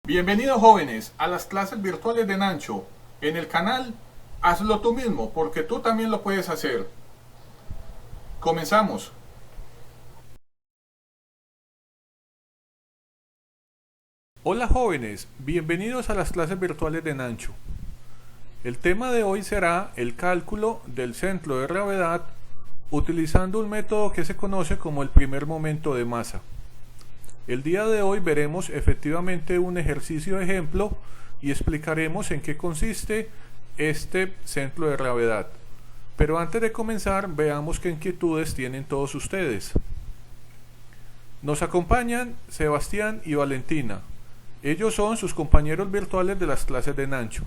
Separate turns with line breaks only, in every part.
Bienvenidos jóvenes a las clases virtuales de Nancho. En el canal, hazlo tú mismo, porque tú también lo puedes hacer. Comenzamos. Hola jóvenes, bienvenidos a las clases virtuales de Nancho. El tema de hoy será el cálculo del centro de gravedad utilizando un método que se conoce como el primer momento de masa. El día de hoy veremos efectivamente un ejercicio de ejemplo y explicaremos en qué consiste este centro de gravedad. Pero antes de comenzar, veamos qué inquietudes tienen todos ustedes. Nos acompañan Sebastián y Valentina. Ellos son sus compañeros virtuales de las clases de Nancho.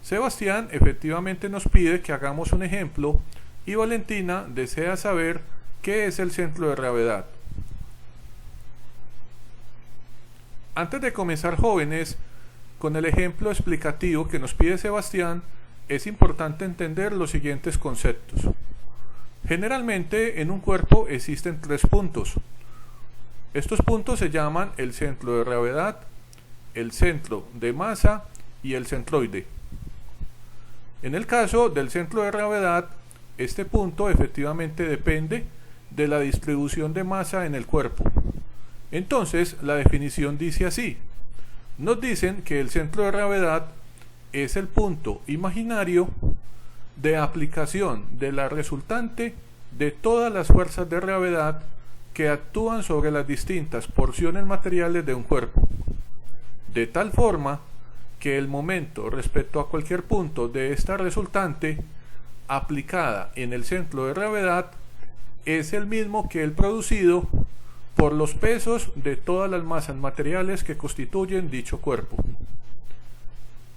Sebastián efectivamente nos pide que hagamos un ejemplo y Valentina desea saber qué es el centro de gravedad. Antes de comenzar, jóvenes, con el ejemplo explicativo que nos pide Sebastián, es importante entender los siguientes conceptos. Generalmente en un cuerpo existen tres puntos. Estos puntos se llaman el centro de gravedad, el centro de masa y el centroide. En el caso del centro de gravedad, este punto efectivamente depende de la distribución de masa en el cuerpo. Entonces, la definición dice así. Nos dicen que el centro de gravedad es el punto imaginario de aplicación de la resultante de todas las fuerzas de gravedad que actúan sobre las distintas porciones materiales de un cuerpo, de tal forma que el momento respecto a cualquier punto de esta resultante aplicada en el centro de gravedad es el mismo que el producido por los pesos de todas las masas materiales que constituyen dicho cuerpo.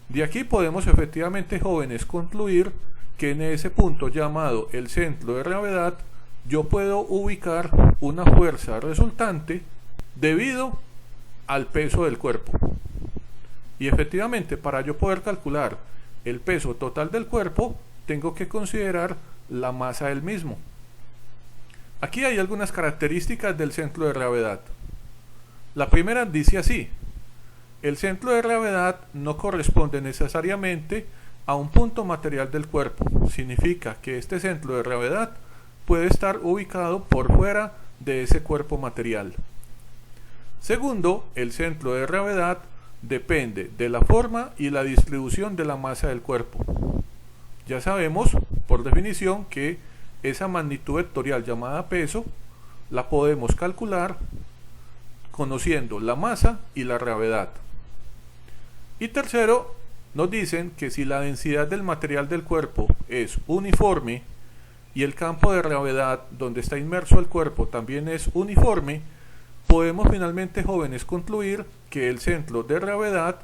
De aquí podemos efectivamente, jóvenes, concluir que en ese punto llamado el centro de gravedad yo puedo ubicar una fuerza resultante debido al peso del cuerpo. Y efectivamente, para yo poder calcular el peso total del cuerpo, tengo que considerar la masa del mismo. Aquí hay algunas características del centro de gravedad. La primera dice así: el centro de gravedad no corresponde necesariamente a un punto material del cuerpo. Significa que este centro de gravedad puede estar ubicado por fuera de ese cuerpo material. Segundo, el centro de gravedad depende de la forma y la distribución de la masa del cuerpo. Ya sabemos, por definición, que esa magnitud vectorial llamada peso la podemos calcular conociendo la masa y la gravedad. Y tercero, nos dicen que si la densidad del material del cuerpo es uniforme y el campo de gravedad donde está inmerso el cuerpo también es uniforme, podemos finalmente, jóvenes, concluir que el centro de gravedad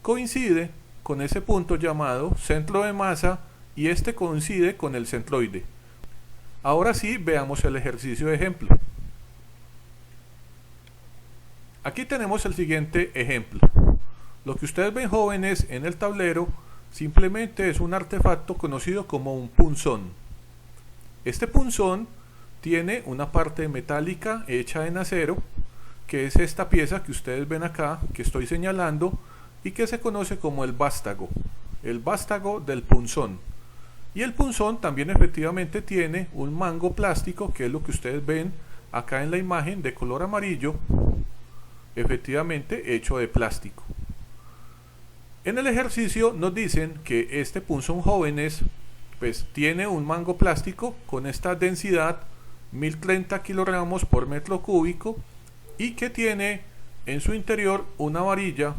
coincide con ese punto llamado centro de masa y este coincide con el centroide. Ahora sí, veamos el ejercicio de ejemplo. Aquí tenemos el siguiente ejemplo. Lo que ustedes ven, jóvenes, en el tablero simplemente es un artefacto conocido como un punzón. Este punzón tiene una parte metálica hecha en acero, que es esta pieza que ustedes ven acá, que estoy señalando, y que se conoce como el vástago del punzón. Y el punzón también efectivamente tiene un mango plástico, que es lo que ustedes ven acá en la imagen, de color amarillo, efectivamente hecho de plástico. En el ejercicio nos dicen que este punzón, jóvenes, pues tiene un mango plástico con esta densidad 1030 kilogramos por metro cúbico y que tiene en su interior una varilla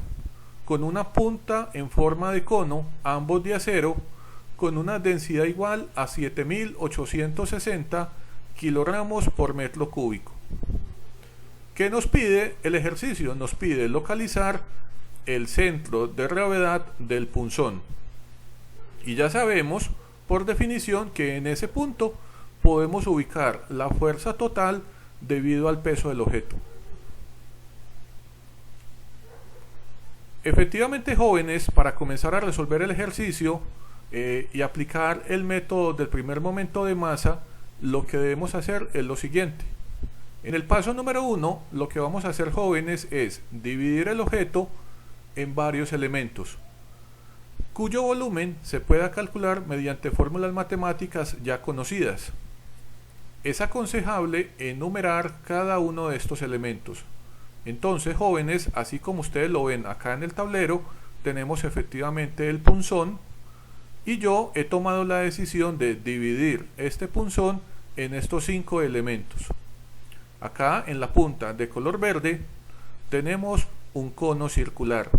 con una punta en forma de cono, ambos de acero, con una densidad igual a 7860 kilogramos por metro cúbico. ¿Qué nos pide el ejercicio? Nos pide localizar el centro de gravedad del punzón. Y ya sabemos, por definición, que en ese punto podemos ubicar la fuerza total debido al peso del objeto. Efectivamente, jóvenes, para comenzar a resolver el ejercicio y aplicar el método del primer momento de masa, lo que debemos hacer es lo siguiente. En el paso número 1, lo que vamos a hacer, jóvenes, es dividir el objeto en varios elementos, cuyo volumen se pueda calcular mediante fórmulas matemáticas ya conocidas. Es aconsejable enumerar cada uno de estos elementos. Entonces, jóvenes, así como ustedes lo ven acá en el tablero, tenemos efectivamente el punzón, y yo he tomado la decisión de dividir este punzón en estos 5 elementos. Acá en la punta de color verde tenemos un cono circular,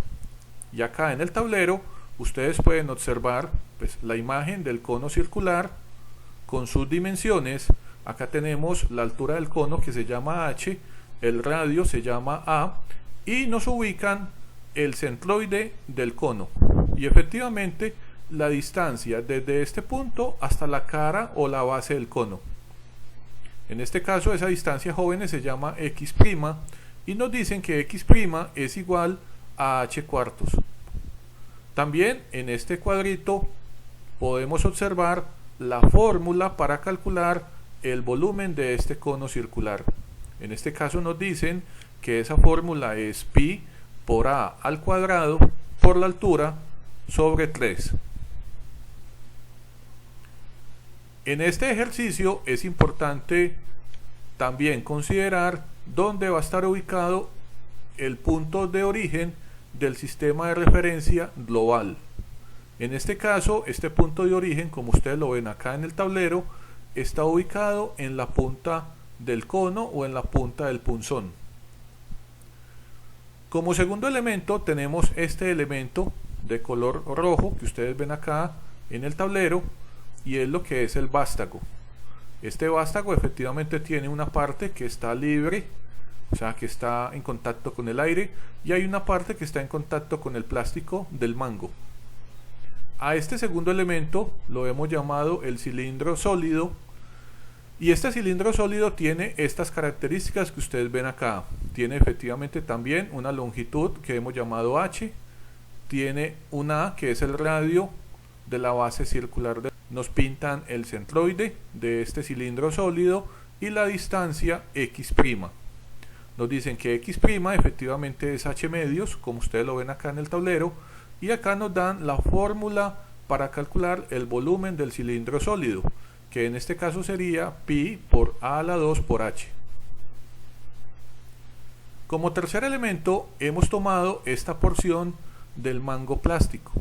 y acá en el tablero ustedes pueden observar pues, la imagen del cono circular con sus dimensiones. Acá tenemos la altura del cono, que se llama h, el radio se llama a, y nos ubican el centroide del cono, y efectivamente la distancia desde este punto hasta la cara o la base del cono. En este caso esa distancia, jóvenes, se llama x', y nos dicen que x' es igual a h cuartos. También en este cuadrito podemos observar la fórmula para calcular el volumen de este cono circular. En este caso nos dicen que esa fórmula es pi por a al cuadrado por la altura sobre 3. En este ejercicio es importante también considerar dónde va a estar ubicado el punto de origen del sistema de referencia global. En este caso, este punto de origen, como ustedes lo ven acá en el tablero, está ubicado en la punta del cono o en la punta del punzón. Como segundo elemento tenemos este elemento de color rojo que ustedes ven acá en el tablero, y es lo que es el vástago. Este vástago efectivamente tiene una parte que está libre, o sea que está en contacto con el aire, y hay una parte que está en contacto con el plástico del mango. A este segundo elemento lo hemos llamado el cilindro sólido, y este cilindro sólido tiene estas características que ustedes ven acá. Tiene efectivamente también una longitud que hemos llamado h, tiene un a que es el radio de la base circular. Nos pintan el centroide de este cilindro sólido y la distancia x'. Nos dicen que x' efectivamente es h medios, como ustedes lo ven acá en el tablero, y acá nos dan la fórmula para calcular el volumen del cilindro sólido, que en este caso sería pi por a a la 2 por h. Como tercer elemento hemos tomado esta porción del mango plástico.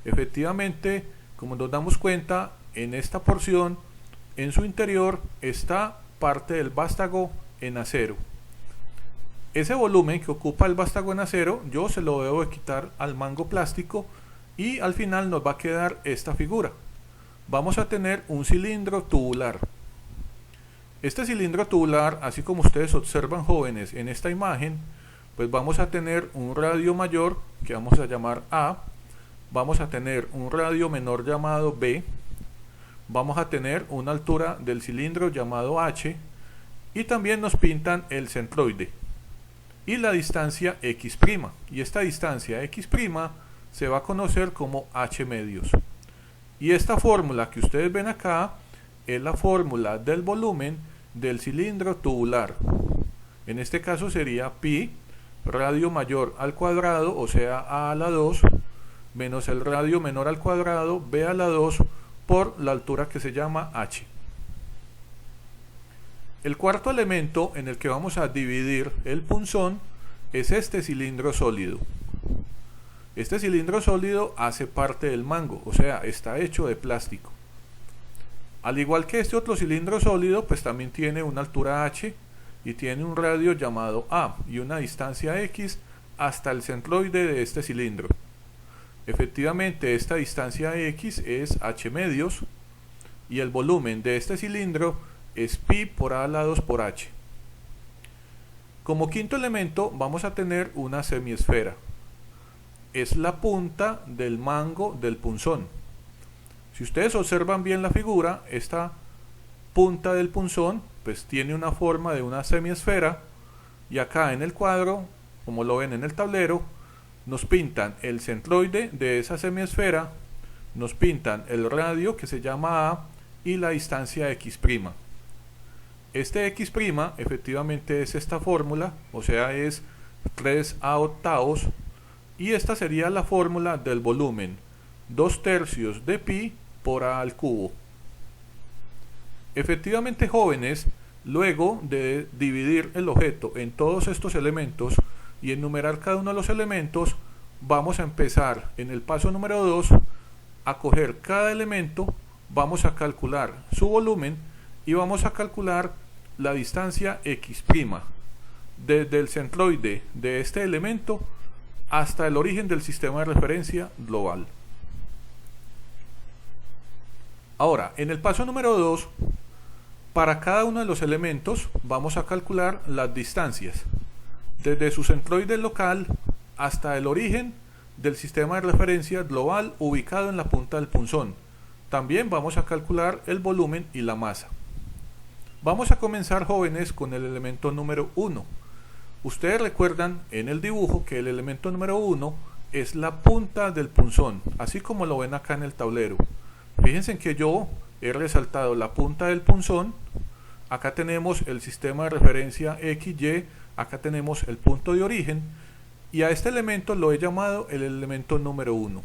Efectivamente, como nos damos cuenta, en esta porción, en su interior, está parte del vástago en acero. Ese volumen que ocupa el vástago en acero, yo se lo debo de quitar al mango plástico, y al final nos va a quedar esta figura. Vamos a tener un cilindro tubular. Este cilindro tubular, así como ustedes observan, jóvenes, en esta imagen, pues vamos a tener un radio mayor que vamos a llamar A, vamos a tener un radio menor llamado B, vamos a tener una altura del cilindro llamado h, y también nos pintan el centroide y la distancia x', y esta distancia x' se va a conocer como h medios. Y esta fórmula que ustedes ven acá es la fórmula del volumen del cilindro tubular. En este caso sería pi radio mayor al cuadrado, o sea a a la 2, menos el radio menor al cuadrado, b a la 2, por la altura que se llama h. El cuarto elemento en el que vamos a dividir el punzón es este cilindro sólido. Este cilindro sólido hace parte del mango, o sea, está hecho de plástico. Al igual que este otro cilindro sólido, pues también tiene una altura h y tiene un radio llamado a y una distancia x hasta el centroide de este cilindro. Efectivamente, esta distancia x es h medios, y el volumen de este cilindro es pi por a la 2 por h. Como quinto elemento vamos a tener una semiesfera. Es la punta del mango del punzón. Si ustedes observan bien la figura, esta punta del punzón pues tiene una forma de una semiesfera, y acá en el cuadro, como lo ven en el tablero, nos pintan el centroide de esa semiesfera, nos pintan el radio que se llama a y la distancia x'. Este x' efectivamente es esta fórmula, o sea es 3a octavos, y esta sería la fórmula del volumen, 2/3 de pi por a al cubo. Efectivamente, jóvenes, luego de dividir el objeto en todos estos elementos y enumerar cada uno de los elementos, vamos a empezar en el paso número 2 a coger cada elemento, vamos a calcular su volumen y vamos a calcular la distancia x', desde el centroide de este elemento hasta el origen del sistema de referencia global. Ahora, en el paso número 2, para cada uno de los elementos vamos a calcular las distancias desde su centroide local hasta el origen del sistema de referencia global ubicado en la punta del punzón. También vamos a calcular el volumen y la masa. Vamos a comenzar, jóvenes, con el elemento número 1. Ustedes recuerdan en el dibujo que el elemento número 1 es la punta del punzón, así como lo ven acá en el tablero. Fíjense que yo he resaltado la punta del punzón. Acá tenemos el sistema de referencia XY, acá tenemos el punto de origen, y a este elemento lo he llamado el elemento número 1.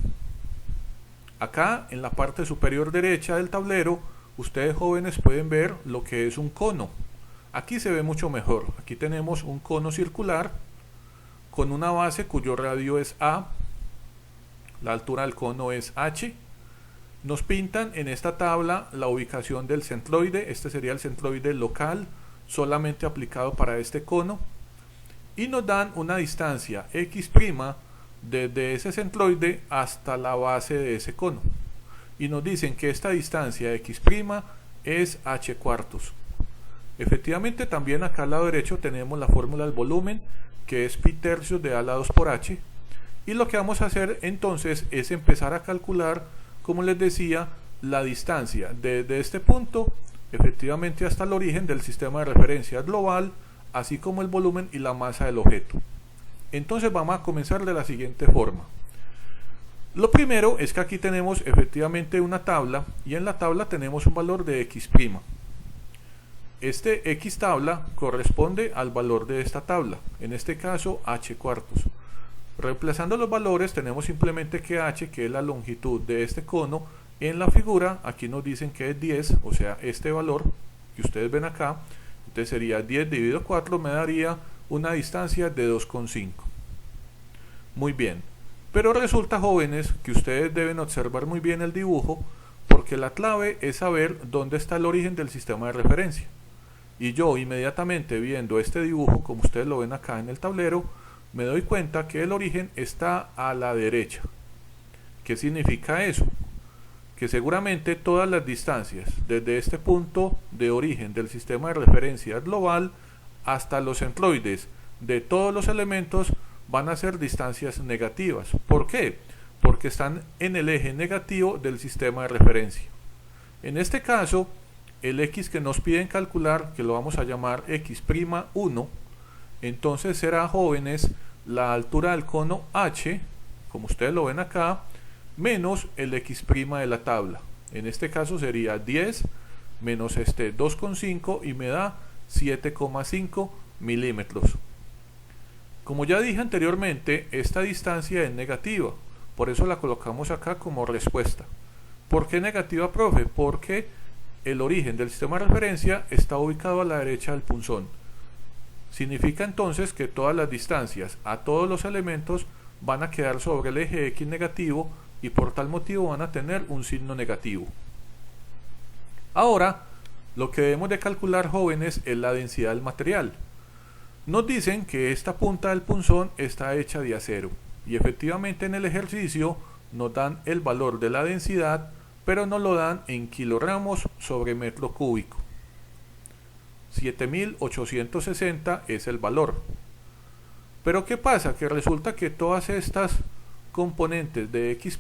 Acá en la parte superior derecha del tablero, ustedes, jóvenes, pueden ver lo que es un cono. Aquí se ve mucho mejor. Aquí tenemos un cono circular con una base cuyo radio es A, la altura del cono es H. Nos pintan en esta tabla la ubicación del centroide. Este sería el centroide local, solamente aplicado para este cono, y nos dan una distancia x' desde ese centroide hasta la base de ese cono, y nos dicen que esta distancia x' es h². Efectivamente, también acá al lado derecho tenemos la fórmula del volumen, que es pi² de a a la 2 por h, y lo que vamos a hacer entonces es empezar a calcular, como les decía, la distancia desde este punto efectivamente hasta el origen del sistema de referencia global, así como el volumen y la masa del objeto. Entonces vamos a comenzar de la siguiente forma. Lo primero es que aquí tenemos efectivamente una tabla, y en la tabla tenemos un valor de x'. Este x tabla corresponde al valor de esta tabla, en este caso h². Reemplazando los valores, tenemos simplemente que h, que es la longitud de este cono, en la figura aquí nos dicen que es 10, o sea, este valor que ustedes ven acá. Entonces sería 10 dividido 4, me daría una distancia de 2,5. Muy bien, pero resulta, jóvenes, que ustedes deben observar muy bien el dibujo, porque la clave es saber dónde está el origen del sistema de referencia. Y yo, inmediatamente viendo este dibujo, como ustedes lo ven acá en el tablero, me doy cuenta que el origen está a la derecha. ¿Qué significa eso? Que seguramente todas las distancias desde este punto de origen del sistema de referencia global hasta los centroides de todos los elementos van a ser distancias negativas. ¿Por qué? Porque están en el eje negativo del sistema de referencia. En este caso, el x que nos piden calcular, que lo vamos a llamar x'1, entonces será, jóvenes, la altura del cono h, como ustedes lo ven acá, menos el x' de la tabla. En este caso sería 10 menos 2,5 y me da 7,5 milímetros. Como ya dije anteriormente, esta distancia es negativa, por eso la colocamos acá como respuesta. ¿Por qué negativa, profe? Porque el origen del sistema de referencia está ubicado a la derecha del punzón. Significa entonces que todas las distancias a todos los elementos van a quedar sobre el eje x negativo, y por tal motivo van a tener un signo negativo. Ahora, lo que debemos de calcular, jóvenes, es la densidad del material. Nos dicen que esta punta del punzón está hecha de acero, y efectivamente en el ejercicio nos dan el valor de la densidad, pero nos lo dan en kilogramos sobre metro cúbico. 7860 es el valor. Pero ¿qué pasa? Que resulta que todas estas componentes de x'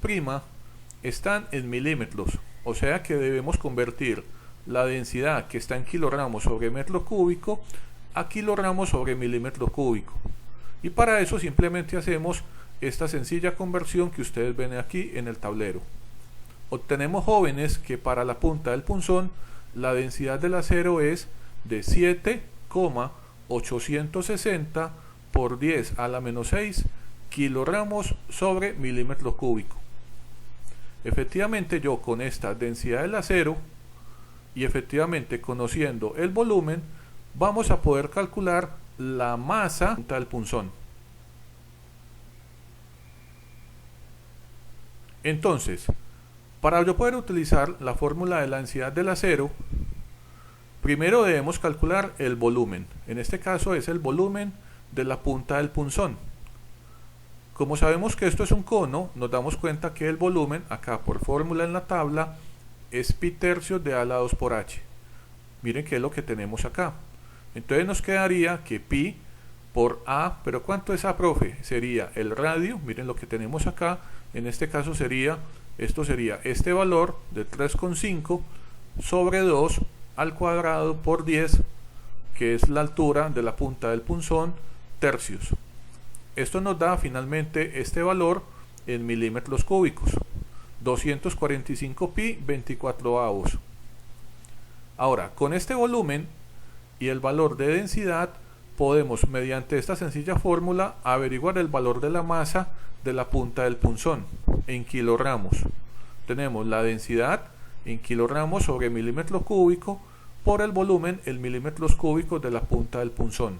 están en milímetros, o sea que debemos convertir la densidad que está en kilogramos sobre metro cúbico a kilogramos sobre milímetro cúbico, y para eso simplemente hacemos esta sencilla conversión que ustedes ven aquí en el tablero. Obtenemos, jóvenes, que para la punta del punzón la densidad del acero es de 7,860 por 10 a la menos 6 kilogramos sobre milímetro cúbico. Efectivamente, yo con esta densidad del acero y efectivamente conociendo el volumen, vamos a poder calcular la masa del punzón. Entonces, para yo poder utilizar la fórmula de la densidad del acero, primero debemos calcular el volumen. En este caso es el volumen de la punta del punzón. Como sabemos que esto es un cono, nos damos cuenta que el volumen, acá por fórmula en la tabla, es pi tercios de a a la 2 por h. Miren que es lo que tenemos acá. Entonces nos quedaría que pi por a, pero ¿cuánto es a, profe? Sería el radio, miren lo que tenemos acá, en este caso sería, esto sería este valor de 3,5 sobre 2 al cuadrado por 10, que es la altura de la punta del punzón, tercios. Esto nos da finalmente este valor en milímetros cúbicos, 245 pi 24 avos. Ahora, con este volumen y el valor de densidad, podemos mediante esta sencilla fórmula averiguar el valor de la masa de la punta del punzón en kilogramos. Tenemos la densidad en kilogramos sobre milímetro cúbico por el volumen en milímetros cúbicos de la punta del punzón.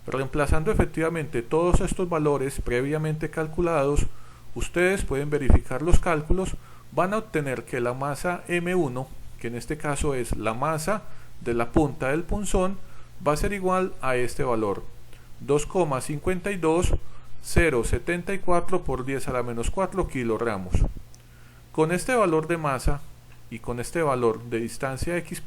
Reemplazando efectivamente todos estos valores previamente calculados, ustedes pueden verificar los cálculos, van a obtener que la masa M1, que en este caso es la masa de la punta del punzón, va a ser igual a este valor, 2,52074 por 10 a la menos 4 kilogramos. Con este valor de masa y con este valor de distancia x',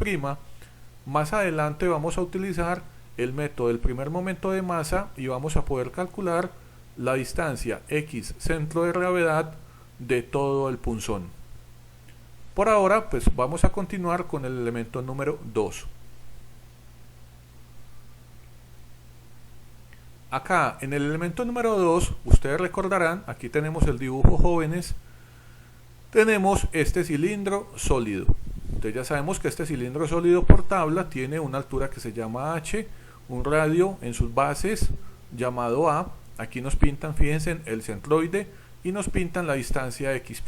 más adelante vamos a utilizar el método del primer momento de masa y vamos a poder calcular la distancia x centro de gravedad de todo el punzón. Por ahora, pues vamos a continuar con el elemento número 2. Acá en el elemento número 2, ustedes recordarán, aquí tenemos el dibujo, jóvenes, tenemos este cilindro sólido. Entonces ya sabemos que este cilindro sólido por tabla tiene una altura que se llama h, un radio en sus bases llamado a, aquí nos pintan, fíjense, el centroide y nos pintan la distancia x'.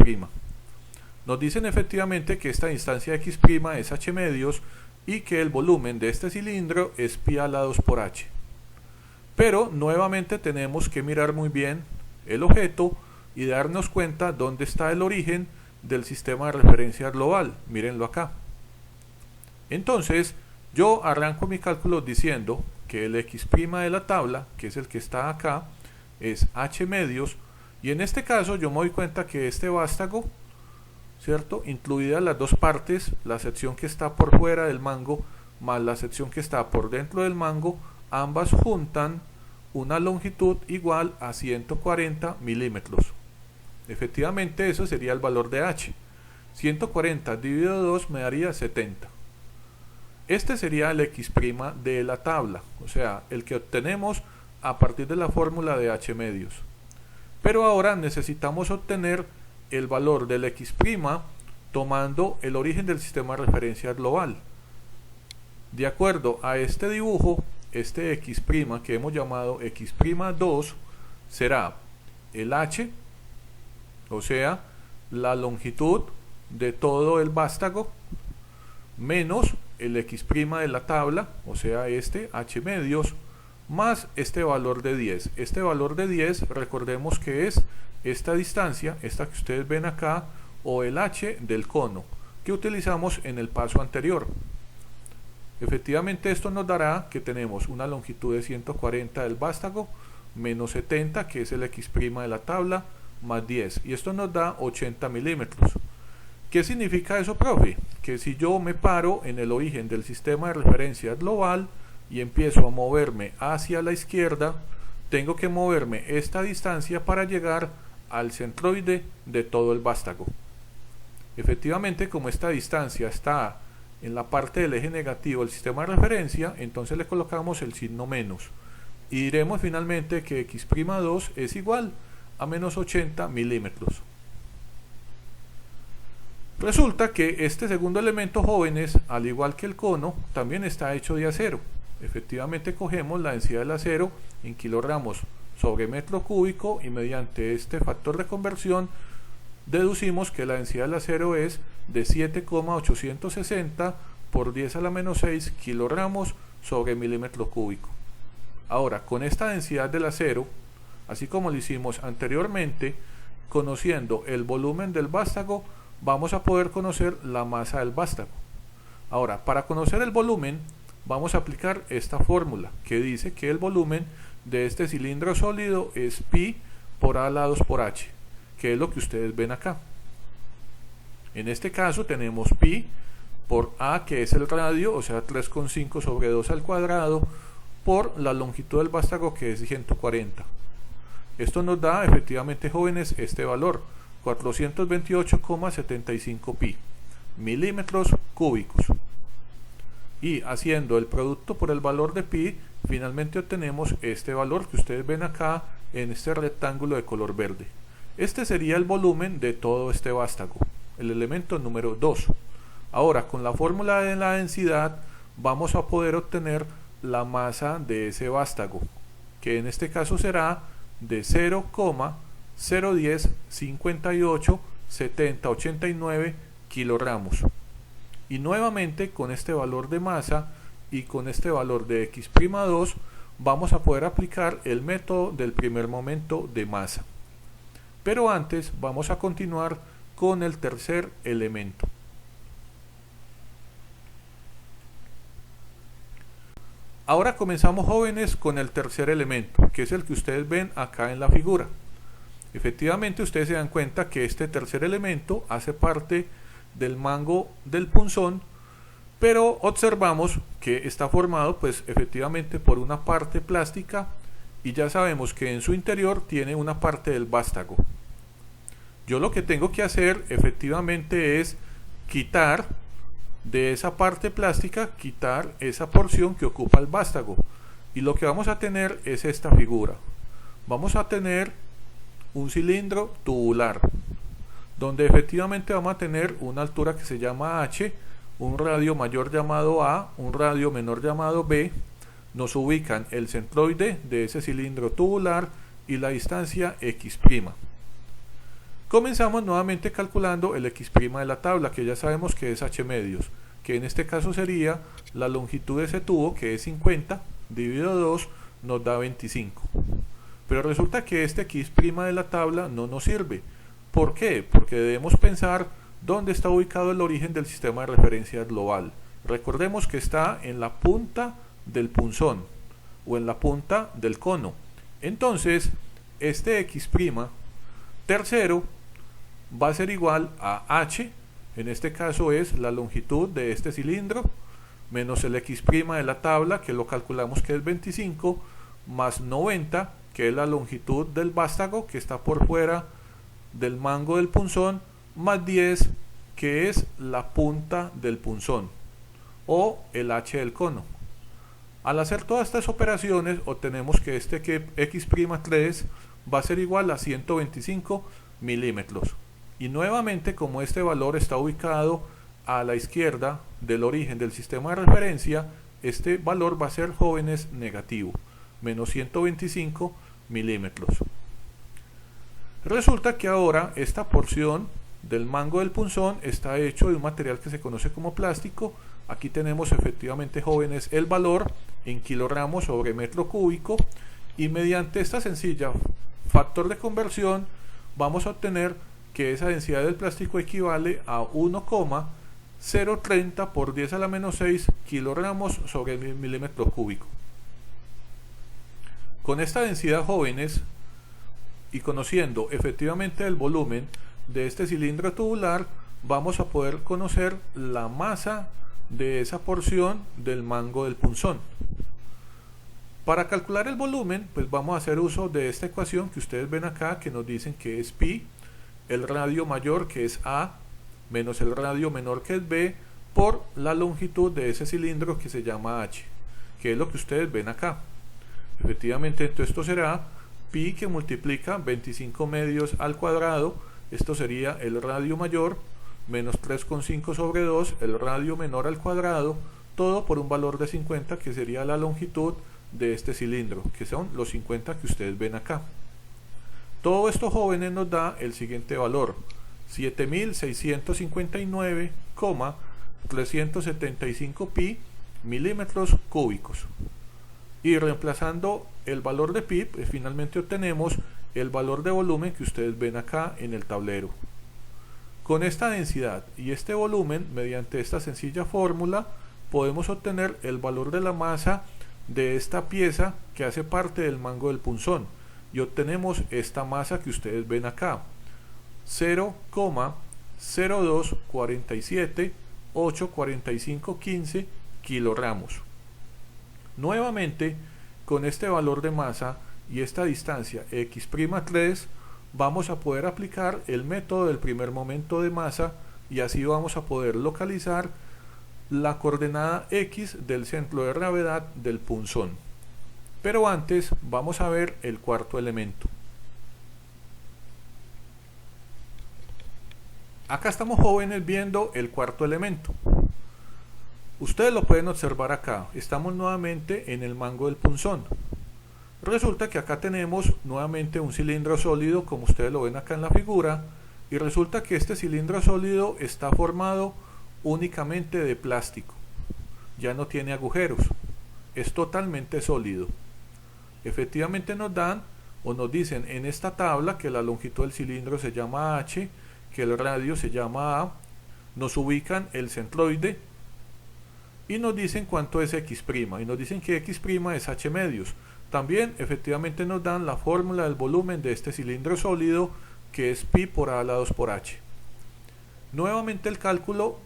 Nos dicen efectivamente que esta distancia x' es h medios y que el volumen de este cilindro es pi a la 2 por h. Pero nuevamente tenemos que mirar muy bien el objeto y darnos cuenta dónde está el origen del sistema de referencia global. Mírenlo acá. Entonces, yo arranco mi cálculo diciendo que el x' de la tabla, que es el que está acá, es h medios, y en este caso yo me doy cuenta que este vástago, ¿cierto?, incluidas las dos partes, la sección que está por fuera del mango más la sección que está por dentro del mango, ambas juntan una longitud igual a 140 milímetros. Efectivamente eso sería el valor de h. 140 dividido 2 me daría 70. Este sería el x' de la tabla, o sea, el que obtenemos a partir de la fórmula de h medios. Pero ahora necesitamos obtener el valor del x' tomando el origen del sistema de referencia global. De acuerdo a este dibujo, este x' que hemos llamado x'2 será el h, o sea, la longitud de todo el vástago, menos el x' de la tabla, o sea, este h medios, más este valor de 10. Este valor de 10, recordemos que es esta distancia, esta que ustedes ven acá, o el h del cono, que utilizamos en el paso anterior. Efectivamente esto nos dará que tenemos una longitud de 140 del vástago, menos 70, que es el x' de la tabla, más 10, y esto nos da 80 milímetros. ¿Qué significa eso, profe? Que si yo me paro en el origen del sistema de referencia global y empiezo a moverme hacia la izquierda, tengo que moverme esta distancia para llegar al centroide de todo el vástago. Efectivamente, como esta distancia está en la parte del eje negativo del sistema de referencia, entonces le colocamos el signo menos y diremos finalmente que x'2 es igual a menos 80 milímetros. Resulta que este segundo elemento, jóvenes, al igual que el cono, también está hecho de acero. Efectivamente cogemos la densidad del acero en kilogramos sobre metro cúbico, y mediante este factor de conversión deducimos que la densidad del acero es de 7,860 por 10 a la menos 6 kilogramos sobre milímetro cúbico. Ahora, con esta densidad del acero, así como lo hicimos anteriormente, conociendo el volumen del vástago, vamos a poder conocer la masa del vástago. Ahora, para conocer el volumen, vamos a aplicar esta fórmula que dice que el volumen de este cilindro sólido es pi por a la 2 por h, que es lo que ustedes ven acá. En este caso tenemos pi por a, que es el radio, o sea 3,5 sobre 2 al cuadrado, por la longitud del vástago, que es 140. Esto nos da efectivamente, jóvenes, este valor, 428,75 pi, milímetros cúbicos. Y haciendo el producto por el valor de pi, finalmente obtenemos este valor que ustedes ven acá en este rectángulo de color verde. Este sería el volumen de todo este vástago, el elemento número 2. Ahora, con la fórmula de la densidad, vamos a poder obtener la masa de ese vástago, que en este caso será de 0,010587089 kilogramos. Y nuevamente, con este valor de masa y con este valor de x'2, vamos a poder aplicar el método del primer momento de masa. Pero antes vamos a continuar con el tercer elemento. Ahora comenzamos, jóvenes, con el tercer elemento, que es el que ustedes ven acá en la figura. Efectivamente, ustedes se dan cuenta que este tercer elemento hace parte del mango del punzón, pero observamos que está formado pues efectivamente por una parte plástica, y ya sabemos que en su interior tiene una parte del vástago. Yo lo que tengo que hacer efectivamente es quitar de esa parte plástica, quitar esa porción que ocupa el vástago, y lo que vamos a tener es esta figura. Vamos a tener un cilindro tubular, donde efectivamente vamos a tener una altura que se llama h, un radio mayor llamado a, un radio menor llamado b. Nos ubican el centroide de ese cilindro tubular y la distancia x'. Comenzamos nuevamente calculando el x' de la tabla, que ya sabemos que es h medios, que en este caso sería la longitud de ese tubo, que es 50, dividido 2, nos da 25. Pero resulta que este x' de la tabla no nos sirve. ¿Por qué? Porque debemos pensar dónde está ubicado el origen del sistema de referencia global. Recordemos que está en la punta del punzón o en la punta del cono. Entonces, este x' tercero va a ser igual a h, en este caso es la longitud de este cilindro, menos el x' de la tabla, que lo calculamos que es 25, más 90, que es la longitud del vástago, que está por fuera del mango del punzón, más 10, que es la punta del punzón, o el h del cono. Al hacer todas estas operaciones, obtenemos que este x'3 va a ser igual a 125 milímetros. Y nuevamente, como este valor está ubicado a la izquierda del origen del sistema de referencia, este valor va a ser, jóvenes, negativo, menos 125 milímetros. Resulta que ahora esta porción del mango del punzón está hecho de un material que se conoce como plástico. Aquí tenemos efectivamente, jóvenes, el valor en kilogramos sobre metro cúbico, y mediante esta sencilla factor de conversión vamos a obtener que esa densidad del plástico equivale a 1,030 por 10 a la menos 6 kilogramos sobre milímetro cúbico. Con esta densidad, jóvenes, y conociendo efectivamente el volumen de este cilindro tubular, vamos a poder conocer la masa de esa porción del mango del punzón. Para calcular el volumen, pues vamos a hacer uso de esta ecuación que ustedes ven acá, que nos dicen que es pi, el radio mayor, que es a, menos el radio menor, que es b, por la longitud de ese cilindro que se llama h, que es lo que ustedes ven acá. Efectivamente, entonces esto será pi, que multiplica 25 medios al cuadrado, esto sería el radio mayor, menos 3,5 sobre 2, el radio menor al cuadrado, todo por un valor de 50, que sería la longitud de este cilindro, que son los 50 que ustedes ven acá. Todo esto, jóvenes, nos da el siguiente valor: 7659,375 pi milímetros cúbicos. Y reemplazando el valor de pi, pues finalmente obtenemos el valor de volumen que ustedes ven acá en el tablero. Con esta densidad y este volumen, mediante esta sencilla fórmula, podemos obtener el valor de la masa de esta pieza que hace parte del mango del punzón, y obtenemos esta masa que ustedes ven acá: 0,024784515 kilogramos. Nuevamente, con este valor de masa y esta distancia x'3, vamos a poder aplicar el método del primer momento de masa, y así vamos a poder localizar la coordenada x del centro de gravedad del punzón. Pero antes vamos a ver el cuarto elemento. Acá estamos, jóvenes, viendo el cuarto elemento. Ustedes lo pueden observar acá. Estamos nuevamente en el mango del punzón. Resulta que acá tenemos nuevamente un cilindro sólido, como ustedes lo ven acá en la figura, y resulta que este cilindro sólido está formado únicamente de plástico. Ya no tiene agujeros. Es totalmente sólido. Efectivamente nos dan o nos dicen en esta tabla que la longitud del cilindro se llama h, que el radio se llama a, nos ubican el centroide y nos dicen cuánto es x', y nos dicen que x' es h medios. También efectivamente nos dan la fórmula del volumen de este cilindro sólido, que es pi por a a la 2 por h. Nuevamente el cálculo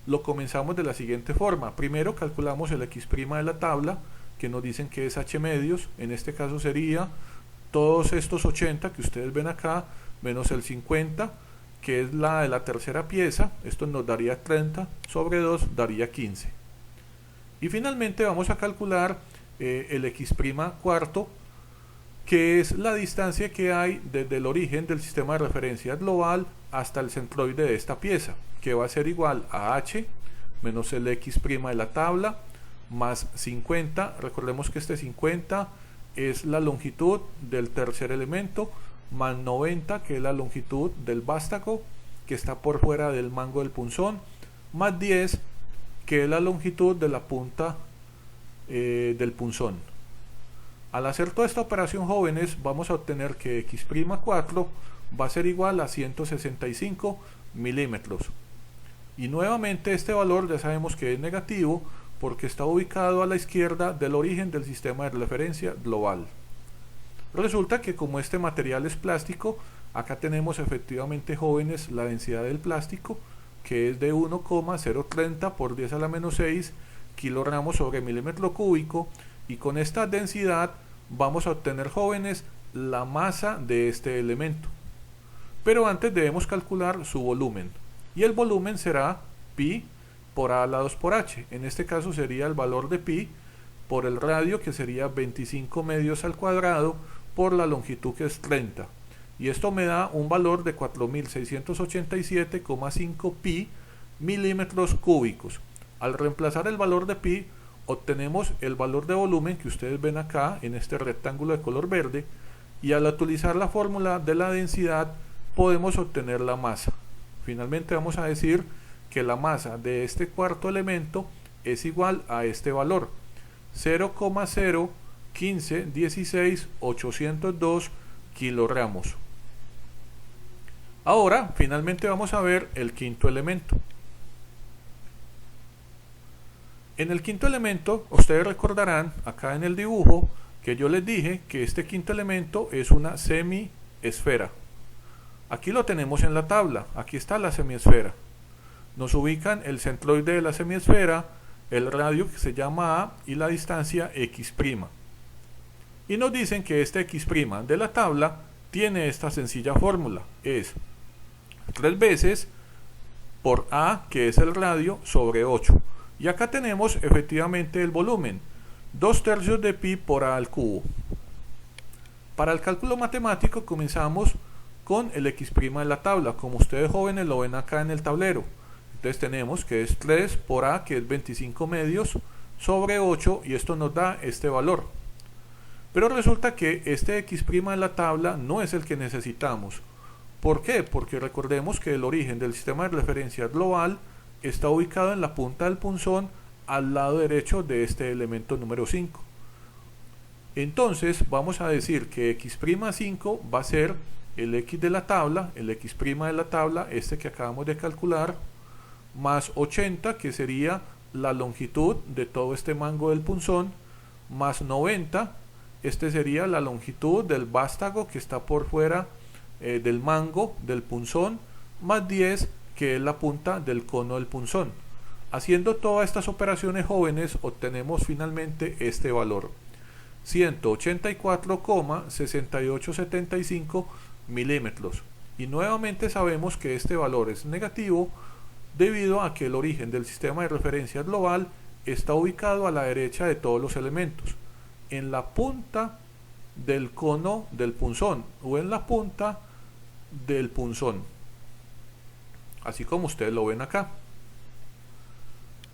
lo comenzamos de la siguiente forma. Primero calculamos el x' de la tabla, que nos dicen que es h medios. En este caso sería todos estos 80 que ustedes ven acá, menos el 50, que es la de la tercera pieza. Esto nos daría 30 sobre 2, daría 15. Y finalmente vamos a calcular el x' cuarto, que es la distancia que hay desde el origen del sistema de referencia global hasta el centroide de esta pieza, que va a ser igual a h menos el x' de la tabla más 50. Recordemos que este 50 es la longitud del tercer elemento, más 90, que es la longitud del vástago que está por fuera del mango del punzón, más 10, que es la longitud de la punta del punzón. Al hacer toda esta operación, jóvenes, vamos a obtener que x'4 va a ser igual a 165 milímetros. Y nuevamente este valor ya sabemos que es negativo, porque está ubicado a la izquierda del origen del sistema de referencia global. Resulta que como este material es plástico, acá tenemos efectivamente, jóvenes, la densidad del plástico, que es de 1,030 por 10 a la menos 6 kilogramos sobre milímetro cúbico, y con esta densidad vamos a obtener, jóvenes, la masa de este elemento. Pero antes debemos calcular su volumen, y el volumen será pi por a a la 2 por h. En este caso sería el valor de pi por el radio, que sería 25 medios al cuadrado, por la longitud, que es 30. Y esto me da un valor de 4687,5 pi milímetros cúbicos. Al reemplazar el valor de pi, obtenemos el valor de volumen que ustedes ven acá en este rectángulo de color verde, y al utilizar la fórmula de la densidad podemos obtener la masa. Finalmente vamos a decir que la masa de este cuarto elemento es igual a este valor: 0,01516802 kilogramos. Ahora finalmente vamos a ver el quinto elemento. En el quinto elemento, ustedes recordarán acá en el dibujo que yo les dije que este quinto elemento es una semiesfera. Aquí lo tenemos en la tabla. Aquí está la semiesfera. Nos ubican el centroide de la semiesfera, el radio, que se llama a, y la distancia x'. Y nos dicen que este x' de la tabla tiene esta sencilla fórmula: es 3 veces por a, que es el radio, sobre 8. Y acá tenemos efectivamente el volumen: 2/3 de pi por a al cubo. Para el cálculo matemático comenzamos con el x' de la tabla, como ustedes, jóvenes, lo ven acá en el tablero. Entonces tenemos que es 3 por a, que es 25 medios, sobre 8 y esto nos da este valor. Pero resulta que este x' de la tabla no es el que necesitamos. ¿Por qué? Porque recordemos que el origen del sistema de referencia global está ubicado en la punta del punzón al lado derecho de este elemento número 5. Entonces vamos a decir que x'5 va a ser el x de la tabla, el x' de la tabla, este que acabamos de calcular, más 80, que sería la longitud de todo este mango del punzón, más 90, este sería la longitud del vástago que está por fuera del mango del punzón, más 10, que es la punta del cono del punzón. Haciendo todas estas operaciones, jóvenes, obtenemos finalmente este valor: 184,6875 milímetros. Y nuevamente sabemos que este valor es negativo debido a que el origen del sistema de referencia global está ubicado a la derecha de todos los elementos, en la punta del cono del punzón o en la punta del punzón, así como ustedes lo ven acá.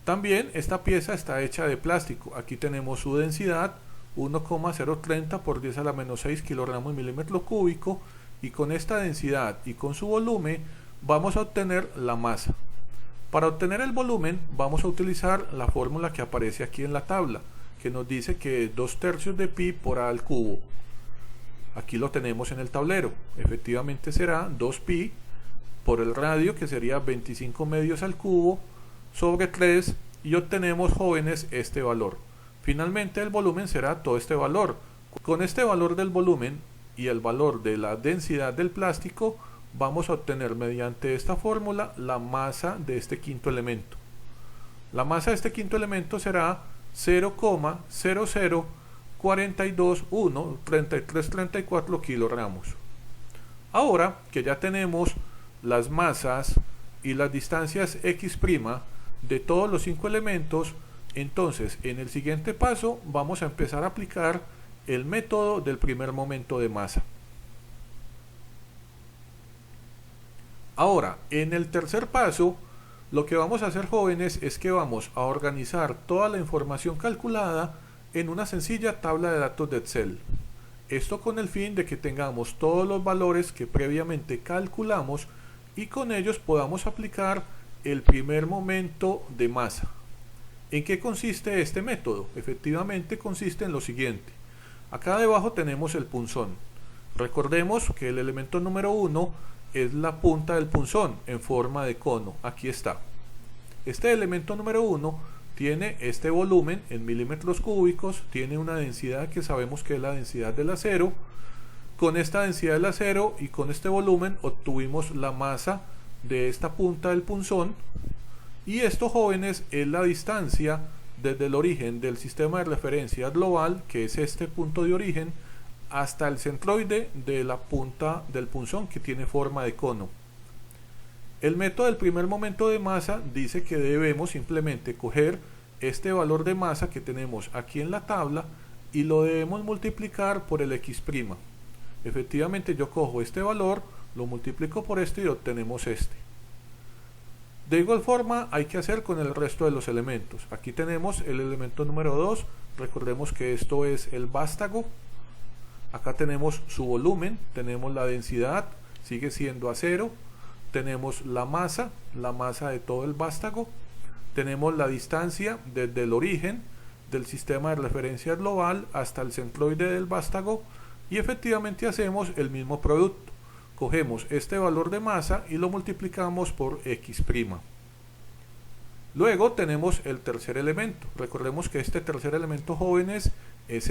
También esta pieza está hecha de plástico. Aquí tenemos su densidad, 1,030 por 10 a la menos 6 kilogramos milímetro cúbico, y con esta densidad y con su volumen vamos a obtener la masa. Para obtener el volumen vamos a utilizar la fórmula que aparece aquí en la tabla, que nos dice que es 2/3 de pi por a al cubo. Aquí lo tenemos en el tablero. Efectivamente será 2pi por el radio, que sería 25 medios al cubo, sobre 3, y obtenemos, jóvenes, este valor. Finalmente el volumen será todo este valor. Con este valor del volumen y el valor de la densidad del plástico vamos a obtener mediante esta fórmula la masa de este quinto elemento. La masa de este quinto elemento será 0,004213334 kilogramos. Ahora que ya tenemos las masas y las distancias x' de todos los 5 elementos, entonces en el siguiente paso vamos a empezar a aplicar el método del primer momento de masa. Ahora, en el tercer paso, lo que vamos a hacer, jóvenes, es que vamos a organizar toda la información calculada en una sencilla tabla de datos de Excel. Esto con el fin de que tengamos todos los valores que previamente calculamos y con ellos podamos aplicar el primer momento de masa. ¿En qué consiste este método? Efectivamente consiste en lo siguiente. Acá debajo tenemos el punzón. Recordemos que el elemento número 1 es la punta del punzón en forma de cono. Aquí está. Este elemento número 1 tiene este volumen en milímetros cúbicos, tiene una densidad que sabemos que es la densidad del acero. Con esta densidad del acero y con este volumen obtuvimos la masa de esta punta del punzón, y esto, jóvenes, es la distancia desde el origen del sistema de referencia global, que es este punto de origen, hasta el centroide de la punta del punzón, que tiene forma de cono. El método del primer momento de masa dice que debemos simplemente coger este valor de masa que tenemos aquí en la tabla y lo debemos multiplicar por el x'. Efectivamente yo cojo este valor, lo multiplico por este y obtenemos este. De igual forma hay que hacer con el resto de los elementos. Aquí tenemos el elemento número 2, recordemos que esto es el vástago. Acá tenemos su volumen, tenemos la densidad, sigue siendo acero, tenemos la masa de todo el vástago, tenemos la distancia desde el origen del sistema de referencia global hasta el centroide del vástago, y efectivamente hacemos el mismo producto. Cogemos este valor de masa y lo multiplicamos por x'. Luego tenemos el tercer elemento. Recordemos que este tercer elemento, jóvenes, es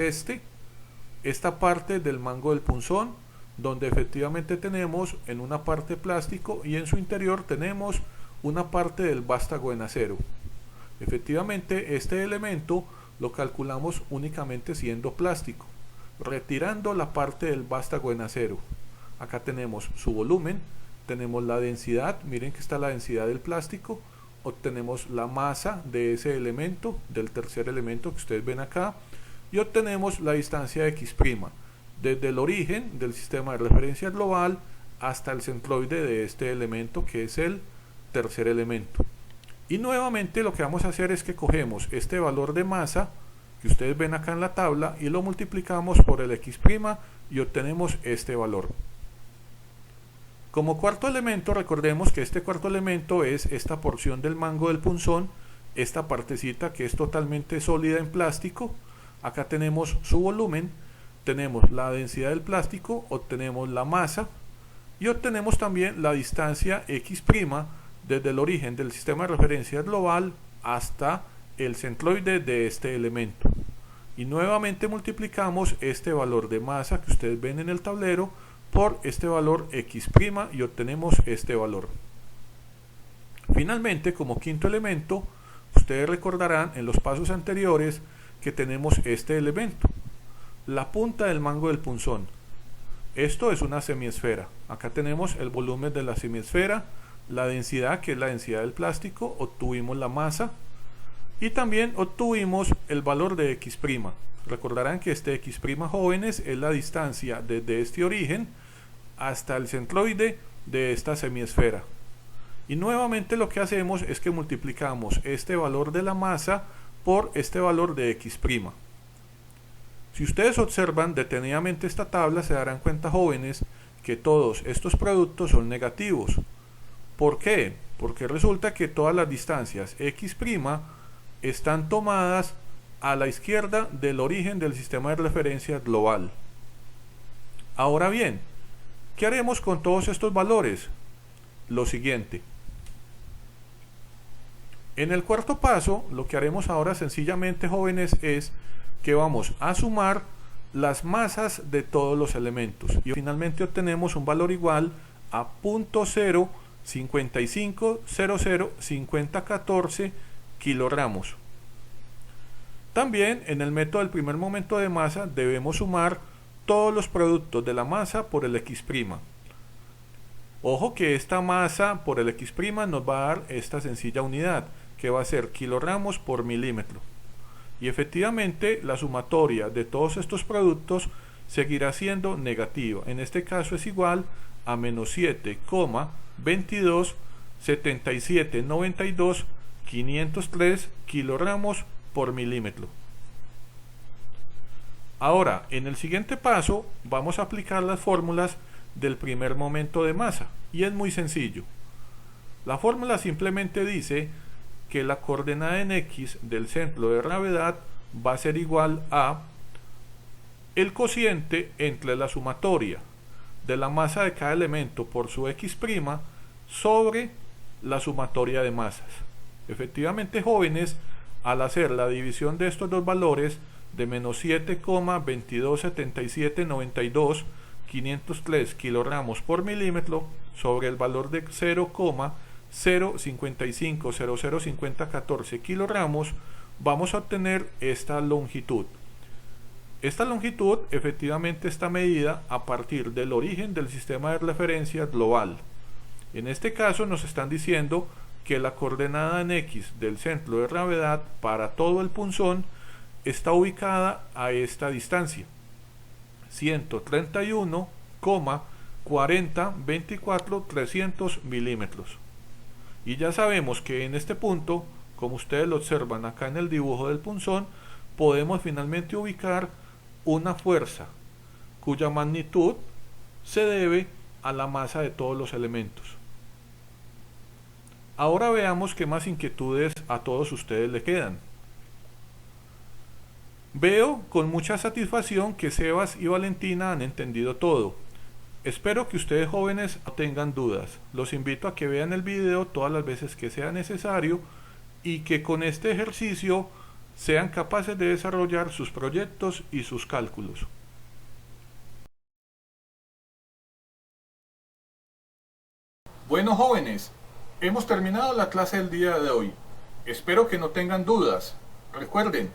esta parte del mango del punzón, donde efectivamente tenemos en una parte plástico y en su interior tenemos una parte del vástago en acero. Efectivamente este elemento lo calculamos únicamente siendo plástico, retirando la parte del vástago en acero. Acá tenemos su volumen, tenemos la densidad, miren que está la densidad del plástico, obtenemos la masa de ese elemento, del tercer elemento que ustedes ven acá, y obtenemos la distancia x', desde el origen del sistema de referencia global hasta el centroide de este elemento, que es el tercer elemento. Y nuevamente lo que vamos a hacer es que cogemos este valor de masa que ustedes ven acá en la tabla y lo multiplicamos por el X' y obtenemos este valor. Como cuarto elemento, recordemos que este cuarto elemento es esta porción del mango del punzón, esta partecita que es totalmente sólida en plástico. Acá tenemos su volumen, tenemos la densidad del plástico, obtenemos la masa y obtenemos también la distancia X' desde el origen del sistema de referencia global hasta el centroide de este elemento. Y nuevamente multiplicamos este valor de masa que ustedes ven en el tablero por este valor X' y obtenemos este valor. Finalmente, como quinto elemento, ustedes recordarán en los pasos anteriores que tenemos este elemento, la punta del mango del punzón. Esto es una semiesfera. Acá tenemos el volumen de la semiesfera, la densidad, que es la densidad del plástico, obtuvimos la masa y también obtuvimos el valor de X'. Recordarán que este X' jóvenes es la distancia desde este origen hasta el centroide de esta semiesfera. Y nuevamente lo que hacemos es que multiplicamos este valor de la masa por este valor de X'. Si ustedes observan detenidamente esta tabla, se darán cuenta, jóvenes, que todos estos productos son negativos. ¿Por qué? Porque resulta que todas las distancias X' están tomadas a la izquierda del origen del sistema de referencia global. Ahora bien, ¿qué haremos con todos estos valores? Lo siguiente. En el cuarto paso, lo que haremos ahora sencillamente, jóvenes, es que vamos a sumar las masas de todos los elementos y finalmente obtenemos un valor igual a 0.55005014 kilogramos. También en el método del primer momento de masa debemos sumar todos los productos de la masa por el X'. Ojo que esta masa por el X' nos va a dar esta sencilla unidad que va a ser kilogramos por milímetro. Y efectivamente la sumatoria de todos estos productos seguirá siendo negativa. En este caso es igual a menos 7,227792 503 kilogramos por milímetro. Ahora, en el siguiente paso vamos a aplicar las fórmulas del primer momento de masa y es muy sencillo. La fórmula simplemente dice que la coordenada en X del centro de gravedad va a ser igual a el cociente entre la sumatoria de la masa de cada elemento por su X' sobre la sumatoria de masas. Efectivamente, jóvenes, al hacer la división de estos dos valores de menos 7,227792 503 kilogramos por milímetro sobre el valor de 0,055005014 kilogramos, vamos a obtener esta longitud. Esta longitud efectivamente está medida a partir del origen del sistema de referencia global. En este caso nos están diciendo que la coordenada en X del centro de gravedad para todo el punzón está ubicada a esta distancia, 131,4024,300 milímetros. Y ya sabemos que en este punto, como ustedes lo observan acá en el dibujo del punzón, podemos finalmente ubicar una fuerza cuya magnitud se debe a la masa de todos los elementos. Ahora veamos qué más inquietudes a todos ustedes le quedan. Veo con mucha satisfacción que Sebas y Valentina han entendido todo. Espero que ustedes, jóvenes, no tengan dudas. Los invito a que vean el video todas las veces que sea necesario y que con este ejercicio sean capaces de desarrollar sus proyectos y sus cálculos. Bueno, jóvenes, hemos terminado la clase del día de hoy. Espero que no tengan dudas. Recuerden,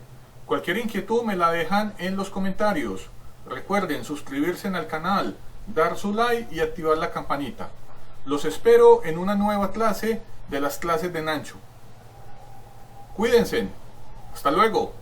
cualquier inquietud me la dejan en los comentarios. Recuerden suscribirse al canal, dar su like y activar la campanita. Los espero en una nueva clase de las clases de Nacho. Cuídense. Hasta luego.